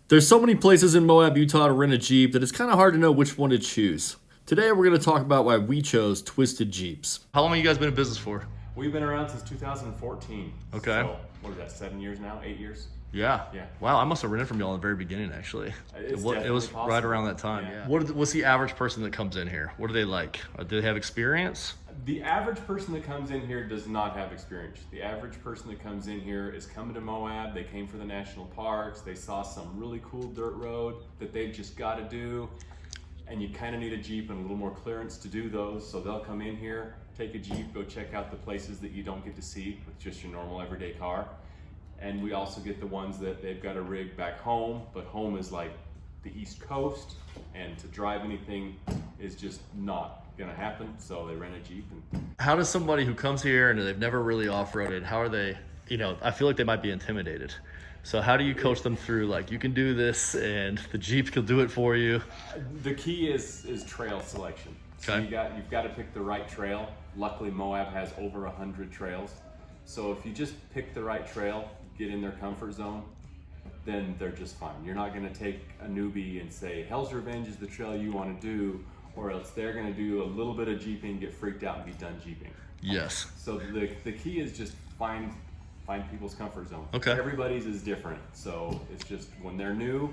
There's so many places in Moab, Utah to rent a Jeep that it's kind of hard to know which one to choose. Today we're going to talk about why we chose Twisted Jeeps. How long have you guys been in business for? We've been around since 2014. Okay. So, what is that, 7 years now? 8 years? Yeah. Yeah. Wow, I must have rented from y'all in the very beginning, actually. It was possible. right around that time. Yeah. What's the average person that comes in here? What are they like? Do they have experience? The average person that comes in here does not have experience. The average person that comes in here is coming to Moab. They came for the national parks. They saw some really cool dirt road that they've just got to do. And you kind of need a Jeep and a little more clearance to do those. So they'll come in here, take a Jeep, go check out the places that you don't get to see with just your normal everyday car. And we also get the ones that they've got a rig back home, but home is like the East Coast, and to drive anything is just not gonna happen, so they rent a Jeep. And How does somebody who comes here and they've never really off-roaded, how are they, I feel like they might be intimidated. So how do you coach them through, like, you can do this and the Jeep will do it for you? The key is trail selection. So Okay. you've got to pick the right trail. Luckily, Moab has over 100 trails. So if you just pick the right trail, get in their comfort zone, then they're just fine. You're not gonna take a newbie and say, Hell's Revenge is the trail you wanna do, or else they're gonna do a little bit of Jeeping, get freaked out and be done Jeeping. Yes. So the key is just find people's comfort zone. Okay. Everybody's is different. So it's just when they're new,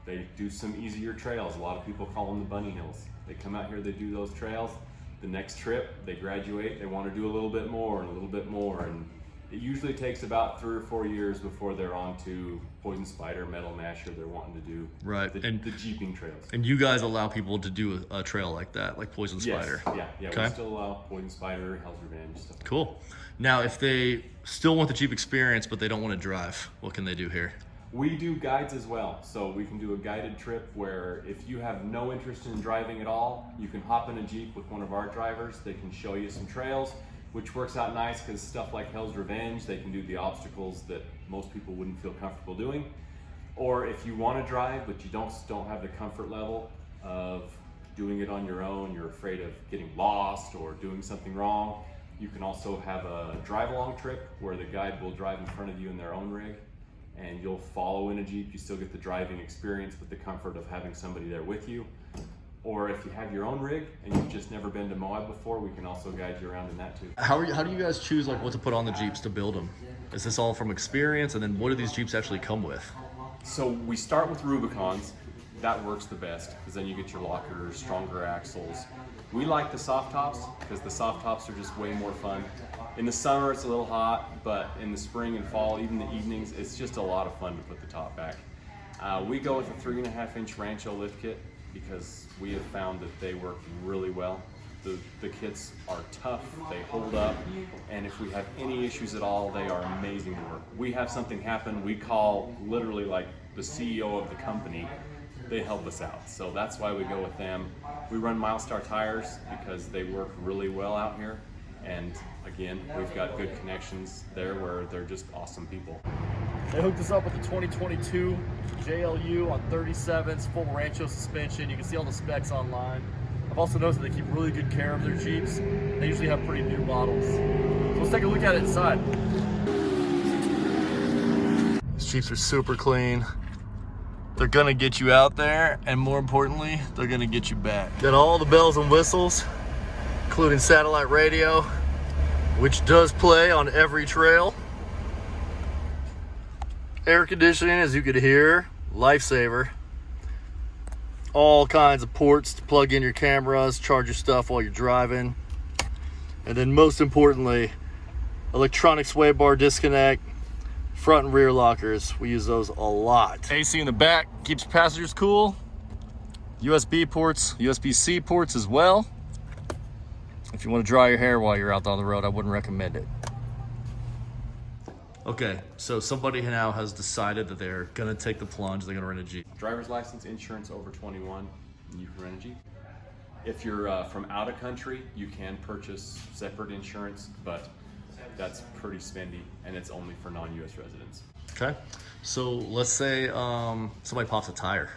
they do some easier trails. A lot of people call them the bunny hills. They come out here, they do those trails. The next trip, they graduate, they want to do a little bit more and a little bit more. And it usually takes about 3 or 4 years before they're on to Poison Spider, Metal Masher. They're wanting to do Right. the Jeeping trails. And you guys allow people to do a trail like that, like Poison Spider? Yes, yeah. Okay. We still allow Poison Spider, Hell's Revenge, stuff like that. Cool. Now, if they still want the Jeep experience, but they don't want to drive, what can they do here? We do guides as well. So we can do a guided trip where if you have no interest in driving at all, you can hop in a Jeep with one of our drivers. They can show you some trails, which works out nice because stuff like Hell's Revenge, they can do the obstacles that most people wouldn't feel comfortable doing. Or if you want to drive, but you don't have the comfort level of doing it on your own, you're afraid of getting lost or doing something wrong, you can also have a drive-along trip where the guide will drive in front of you in their own rig, and you'll follow in a Jeep. You still get the driving experience with the comfort of having somebody there with you. Or if you have your own rig and you've just never been to Moab before, we can also guide you around in that too. How do you guys choose, like, what to put on the Jeeps to build them? Is this all from experience, and then what do these Jeeps actually come with? So we start with Rubicons. That works the best because then you get your lockers, stronger axles. We like the soft tops because the soft tops are just way more fun. In the summer it's a little hot, but in the spring and fall, even the evenings, it's just a lot of fun to put the top back. We go with a 3.5-inch Rancho lift kit because we have found that they work really well. The kits are tough, they hold up, and if we have any issues at all, they are amazing to work. We have something happen, we call literally like the CEO of the company. They help us out, so that's why we go with them. We run Milestar tires because they work really well out here, and again, we've got good connections there where they're just awesome people. They hooked us up with the 2022 JLU on 37s, full Rancho suspension. You can see all the specs online. I've also noticed that they keep really good care of their Jeeps. They usually have pretty new models. So let's take a look at it inside. These Jeeps are super clean. They're gonna get you out there, and more importantly, they're gonna get you back. Got all the bells and whistles, including satellite radio, which does play on every trail. Air conditioning, as you could hear, lifesaver. All kinds of ports to plug in your cameras, charge your stuff while you're driving. And then most importantly, electronic sway bar disconnect, front and rear lockers. We use those a lot. AC in the back keeps passengers cool. USB ports, USB-C ports as well. If you want to dry your hair while you're out on the road, I wouldn't recommend it. Okay, so somebody now has decided that they're gonna take the plunge, they're gonna rent a Jeep. Driver's license, insurance over 21, and you can rent a Jeep. If you're from out of country, you can purchase separate insurance, but that's pretty spendy, and it's only for non-US residents. Okay, so let's say somebody pops a tire.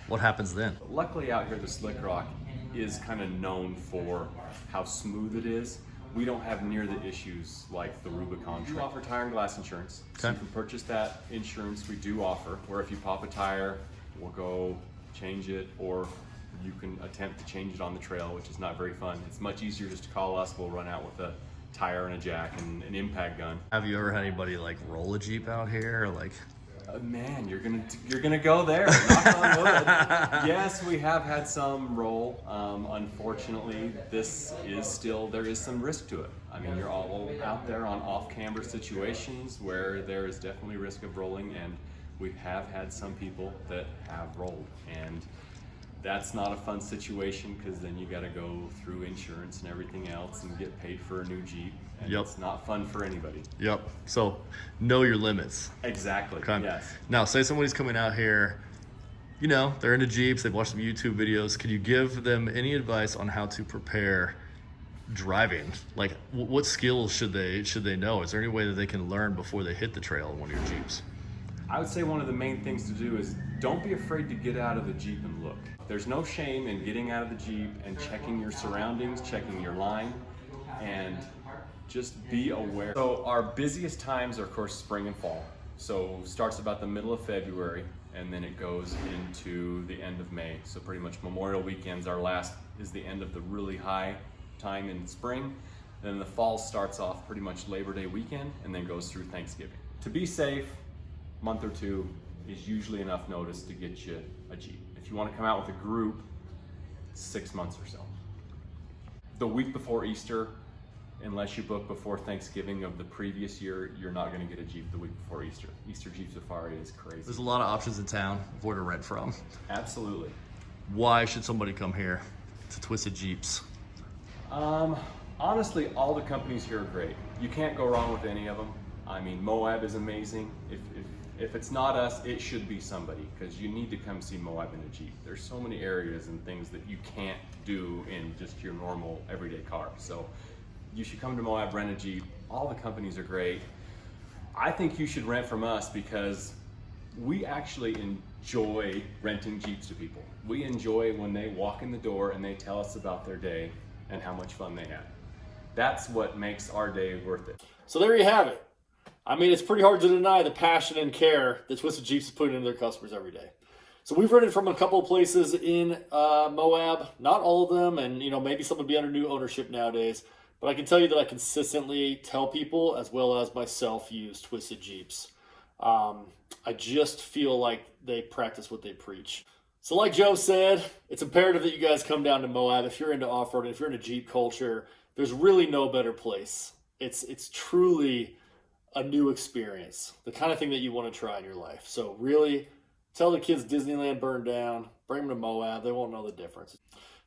What happens then? Luckily out here, the Slick Rock is kind of known for how smooth it is. we don't have near the issues like the Rubicon. We offer tire and glass insurance. So you can purchase that insurance we do offer, where if you pop a tire, we'll go change it, or you can attempt to change it on the trail, which is not very fun. It's much easier just to call us. We'll run out with a tire and a jack and an impact gun. Have you ever had anybody like roll a Jeep out here? Like, man, you're gonna go there. Knock on wood. Yes, we have had some roll. Unfortunately, there is some risk to it. I mean, you're all out there on off-camber situations where there is definitely risk of rolling, and we have had some people that have rolled, and that's not a fun situation, because then you got to go through insurance and everything else and get paid for a new Jeep, and it's not fun for anybody. Yep. So know your limits. Exactly. Okay. Yes. Now, say somebody's coming out here, you know, they're into Jeeps, they've watched some YouTube videos. Could you give them any advice on how to prepare driving? Like, what skills should they know? Is there any way that they can learn before they hit the trail in one of your Jeeps? I would say one of the main things to do is don't be afraid to get out of the Jeep and look. There's no shame in getting out of the Jeep and checking your surroundings, checking your line, and just be aware. So our busiest times are, of course, spring and fall. So starts about the middle of February, and then it goes into the end of May. So pretty much Memorial Weekend's our last, is the end of the really high time in spring. Then the fall starts off pretty much Labor Day weekend, and then goes through Thanksgiving. To be safe, month or two is usually enough notice to get you a Jeep. If you want to come out with a group, 6 months or so. The week before Easter, unless you book before Thanksgiving of the previous year, you're not going to get a Jeep the week before Easter. Easter Jeep Safari is crazy. There's a lot of options in town of where to rent from. Absolutely. Why should somebody come here to Twisted Jeeps? Honestly, all the companies here are great. You can't go wrong with any of them. I mean, Moab is amazing. If it's not us, it should be somebody, because you need to come see Moab in a Jeep. There's so many areas and things that you can't do in just your normal everyday car. So you should come to Moab, rent a Jeep. All the companies are great. I think you should rent from us because we actually enjoy renting Jeeps to people. We enjoy when they walk in the door and they tell us about their day and how much fun they had. That's what makes our day worth it. So there you have it. I mean, it's pretty hard to deny the passion and care that Twisted Jeeps is putting into their customers every day. So we've rented from a couple of places in Moab, not all of them, and you know, maybe some would be under new ownership nowadays, but I can tell you that I consistently tell people, as well as myself, use Twisted Jeeps. I just feel like they practice what they preach. So like Joe said, it's imperative that you guys come down to Moab. If you're into off-road, if you're into Jeep culture, there's really no better place. It's truly a new experience, the kind of thing that you want to try in your life. So really, tell the kids Disneyland burned down, bring them to Moab. They won't know the difference.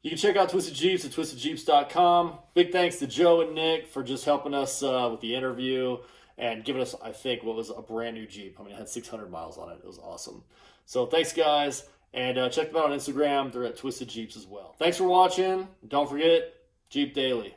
You can check out Twisted Jeeps at twistedjeeps.com. Big thanks to Joe and Nick for just helping us with the interview and giving us, I think, what was a brand new Jeep. I mean, it had 600 miles on it. It was awesome. So thanks, guys. And check them out on Instagram. They're at Twisted Jeeps as well. Thanks for watching. Don't forget, Jeep Daily.